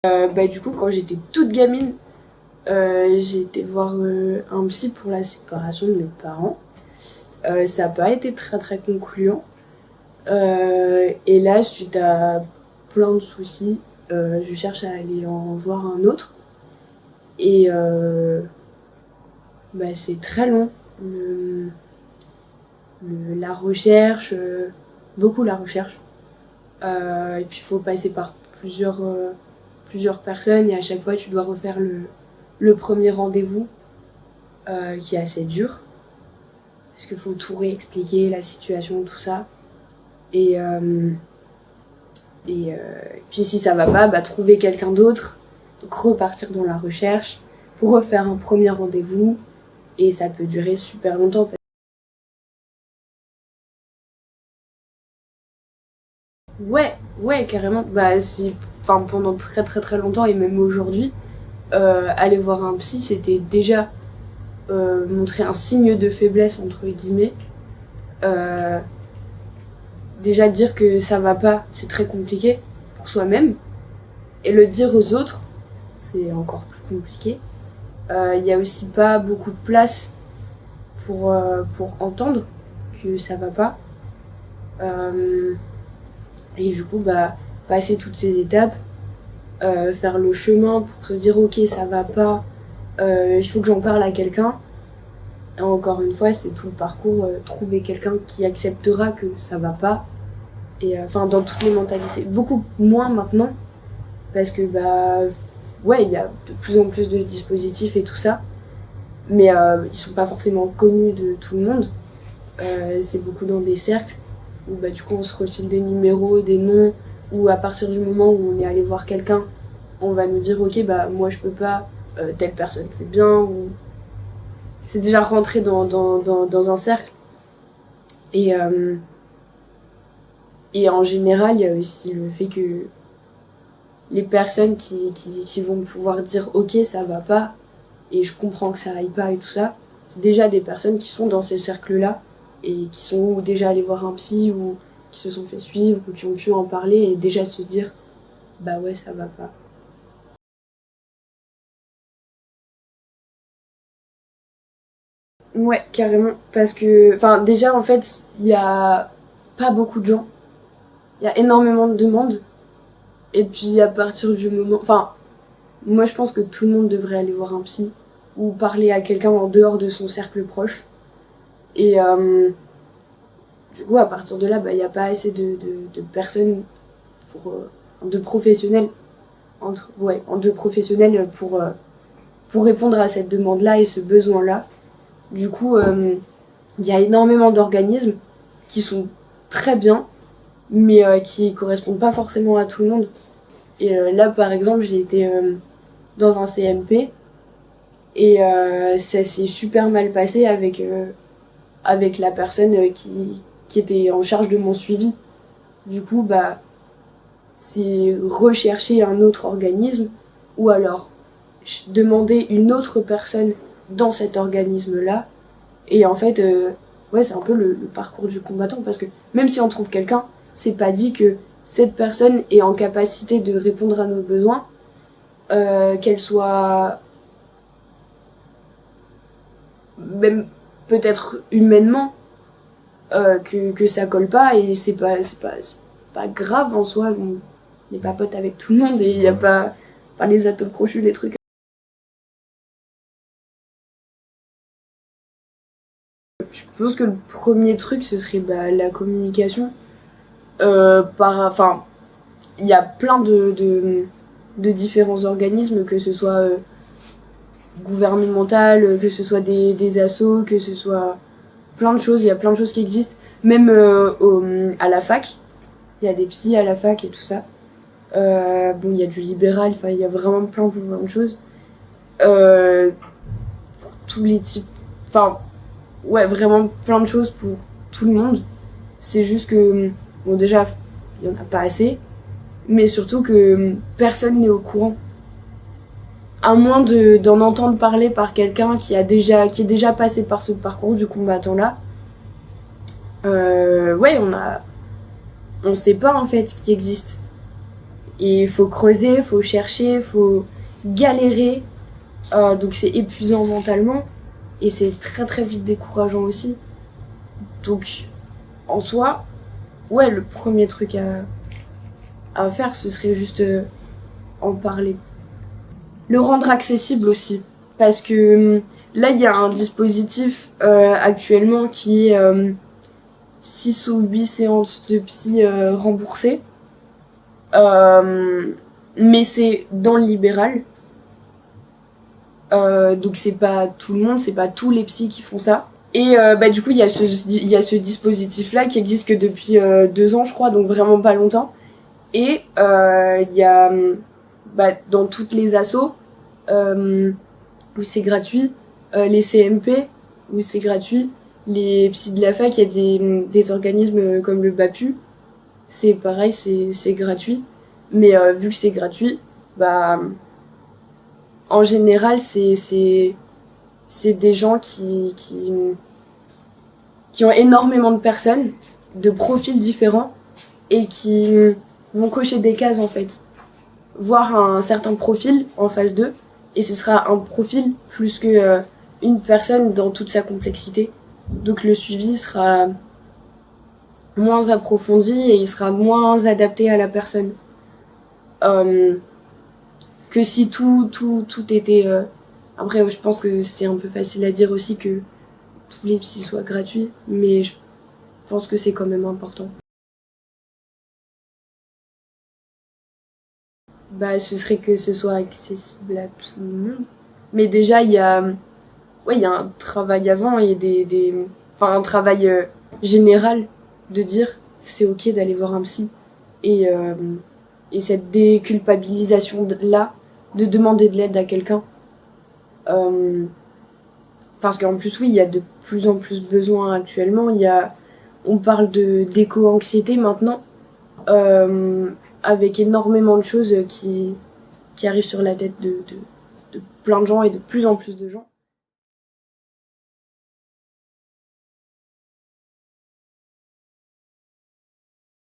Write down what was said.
Du coup, quand j'étais toute gamine, j'ai été voir un psy pour la séparation de mes parents. Ça n'a pas été très très concluant. Et là, suite à plein de soucis, je cherche à aller en voir un autre. Et c'est très long. La recherche, beaucoup la recherche. Et puis il faut passer par plusieurs personnes et à chaque fois tu dois refaire le premier rendez-vous qui est assez dur parce qu'il faut tout réexpliquer, la situation, tout ça. Et, euh, et puis si ça va pas, trouver quelqu'un d'autre, donc repartir dans la recherche pour refaire un premier rendez-vous et ça peut durer super longtemps. Ouais, carrément. Pendant très très très longtemps et même aujourd'hui, aller voir un psy, c'était déjà montrer un signe de faiblesse entre guillemets. Euh, Déjà dire que ça va pas, c'est très compliqué pour soi-même. Et le dire aux autres, c'est encore plus compliqué. Il y a aussi pas beaucoup de place pour entendre que ça va pas. Euh, et du coup, passer toutes ces étapes, faire le chemin pour se dire ok, ça va pas, il faut que j'en parle à quelqu'un. Et encore une fois, c'est tout le parcours, trouver quelqu'un qui acceptera que ça va pas. Et dans toutes les mentalités. Beaucoup moins maintenant, parce que il y a de plus en plus de dispositifs et tout ça, mais ils sont pas forcément connus de tout le monde. C'est beaucoup dans des cercles où du coup on se refile des numéros, des noms, ou à partir du moment où on est allé voir quelqu'un, on va nous dire ok moi je peux pas, telle personne c'est bien, ou c'est déjà rentré dans un cercle. Et, et en général, il y a aussi le fait que les personnes qui vont pouvoir dire ok ça va pas et je comprends que ça aille pas et tout ça, c'est déjà des personnes qui sont dans ces cercles là et qui sont déjà allées voir un psy ou qui se sont fait suivre ou qui ont pu en parler et déjà se dire bah ouais ça va pas. Ouais, carrément, parce que déjà en fait il y a pas beaucoup de gens, il y a énormément de demandes et puis à partir du moment moi je pense que tout le monde devrait aller voir un psy ou parler à quelqu'un en dehors de son cercle proche. Et du coup, à partir de là, il n'y a pas assez de personnes de professionnels, de professionnels pour répondre à cette demande-là et ce besoin-là. Du coup, il y a énormément d'organismes qui sont très bien, mais qui correspondent pas forcément à tout le monde. Et là, par exemple, j'ai été dans un CMP et ça s'est super mal passé avec la personne qui était en charge de mon suivi. Du coup, c'est rechercher un autre organisme ou alors demander une autre personne dans cet organisme-là. Et en fait, c'est un peu le parcours du combattant parce que même si on trouve quelqu'un, c'est pas dit que cette personne est en capacité de répondre à nos besoins, qu'elle soit même peut-être humainement que ça colle pas et c'est pas grave en soi. On n'est pas pote avec tout le monde et il n'y a pas les atomes crochus, les trucs. Je pense que le premier truc ce serait la communication. Il y a plein de différents organismes, que ce soit gouvernemental, que ce soit des assos, que ce soit plein de choses. Il y a plein de choses qui existent. Même à la fac, il y a des psys à la fac et tout ça. Il y a du libéral, il y a vraiment plein de choses. Pour tous les types. Vraiment plein de choses pour tout le monde. C'est juste que, déjà, il n'y en a pas assez. Mais surtout que personne n'est au courant. À moins d'en entendre parler par quelqu'un qui est déjà passé par ce parcours du combattant-là. On sait pas en fait ce qui existe. Et il faut creuser, il faut chercher, il faut galérer. Donc c'est épuisant mentalement. Et c'est très très vite décourageant aussi. Donc en soi, ouais, le premier truc à faire, ce serait juste en parler. Le rendre accessible aussi. Parce que là, il y a un dispositif actuellement qui est 6 ou 8 séances de psy remboursées. Mais c'est dans le libéral. Donc c'est pas tout le monde, c'est pas tous les psys qui font ça. Et du coup, il y a ce dispositif-là qui existe que depuis 2 ans, je crois, donc vraiment pas longtemps. Et il y a dans toutes les assos où c'est gratuit, les CMP où c'est gratuit, les psys de la fac, il y a des organismes comme le BAPU, c'est pareil, c'est gratuit. Mais vu que c'est gratuit, en général, c'est des gens qui ont énormément de personnes, de profils différents, et qui vont cocher des cases en fait. Voir un certain profil en face d'eux, et ce sera un profil plus que une personne dans toute sa complexité. Donc le suivi sera moins approfondi et il sera moins adapté à la personne. Que si tout était... Après, je pense que c'est un peu facile à dire aussi que tous les psys soient gratuits, mais je pense que c'est quand même important. Ce serait que ce soit accessible à tout le monde. Mais déjà, il y a un travail avant et un travail général de dire c'est ok d'aller voir un psy. Et cette déculpabilisation-là, de demander de l'aide à quelqu'un. Parce qu'en plus, oui, il y a de plus en plus besoin actuellement. On parle d'éco-anxiété maintenant, avec énormément de choses qui arrivent sur la tête de plein de gens et de plus en plus de gens.